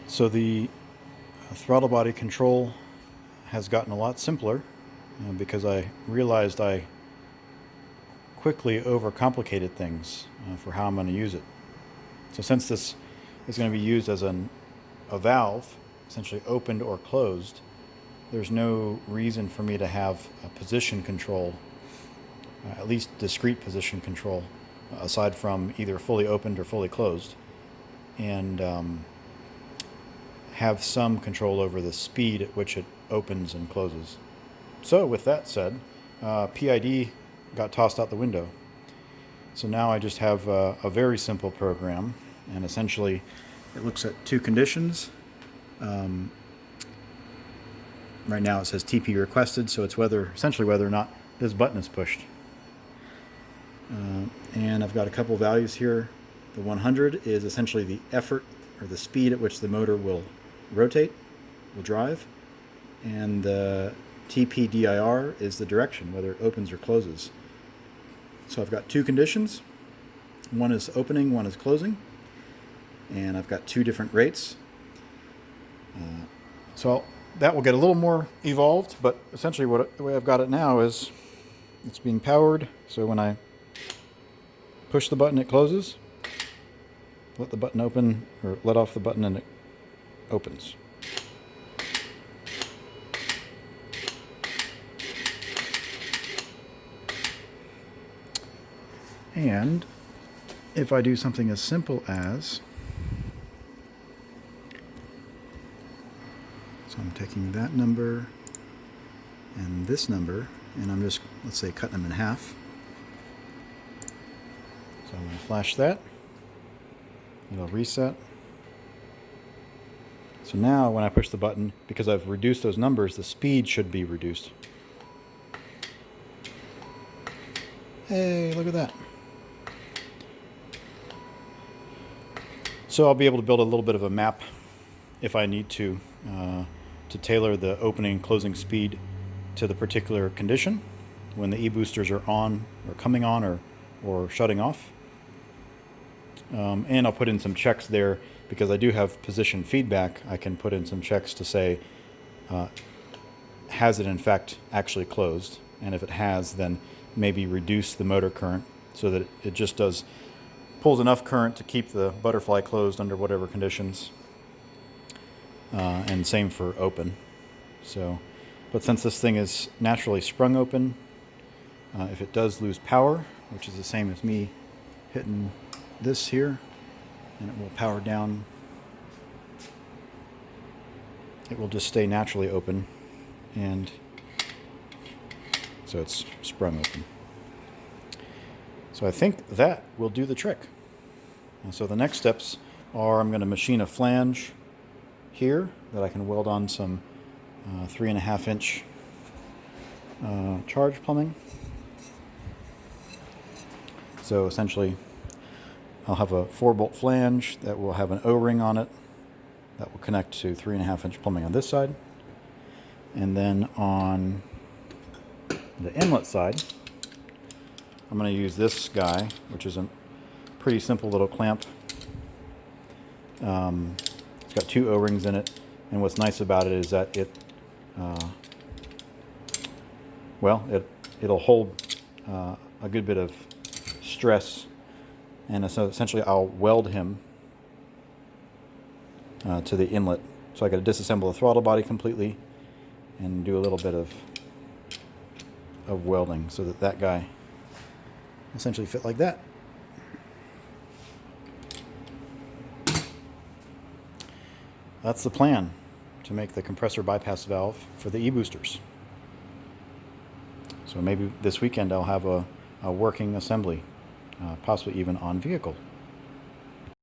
So the throttle body control has gotten a lot simpler because I realized I quickly overcomplicated things for how I'm going to use it. So since this is going to be used as a valve, essentially opened or closed, there's no reason for me to have a position control, at least discrete position control, aside from either fully opened or fully closed, and have some control over the speed at which it opens and closes. So with that said, PID got tossed out the window. So now I just have a very simple program, and essentially it looks at two conditions. Right now it says TP requested, so it's essentially whether or not this button is pushed. And I've got a couple values here. The 100 is essentially the effort or the speed at which the motor will rotate, will drive, and the TPDIR is the direction, whether it opens or closes. So I've got two conditions. One is opening, one is closing, and I've got two different rates. So that will get a little more evolved, but essentially the way I've got it now is it's being powered, so when I push the button it closes, let the button open, or let off the button and it opens. And if I do something as simple as, so I'm taking that number and this number, and I'm just, let's say, cutting them in half. So I'm going to flash that. It'll reset. So now when I push the button, because I've reduced those numbers, the speed should be reduced. Hey, look at that. So I'll be able to build a little bit of a map if I need to tailor the opening and closing speed to the particular condition when the eBoosters are on or coming on or shutting off. And I'll put in some checks there because I do have position feedback. I can put in some checks to say, has it in fact actually closed? And if it has, then maybe reduce the motor current so that it just pulls enough current to keep the butterfly closed under whatever conditions. And same for open. So, but since this thing is naturally sprung open, if it does lose power, which is the same as me hitting this here, and it will power down, it will just stay naturally open, and so it's sprung open. So I think that will do the trick. And so the next steps are I'm going to machine a flange here that I can weld on some 3.5 inch charge plumbing. So essentially I'll have a 4-bolt flange that will have an O-ring on it that will connect to 3.5 inch plumbing on this side. And then on the inlet side, I'm going to use this guy, which is a pretty simple little clamp. It's got 2 O-rings in it, and what's nice about it is that it'll hold a good bit of stress, and so essentially I'll weld him to the inlet. So I got to disassemble the throttle body completely and do a little bit of welding so that guy essentially fit like that. That's the plan to make the compressor bypass valve for the eBoosters. So maybe this weekend I'll have a working assembly, possibly even on vehicle.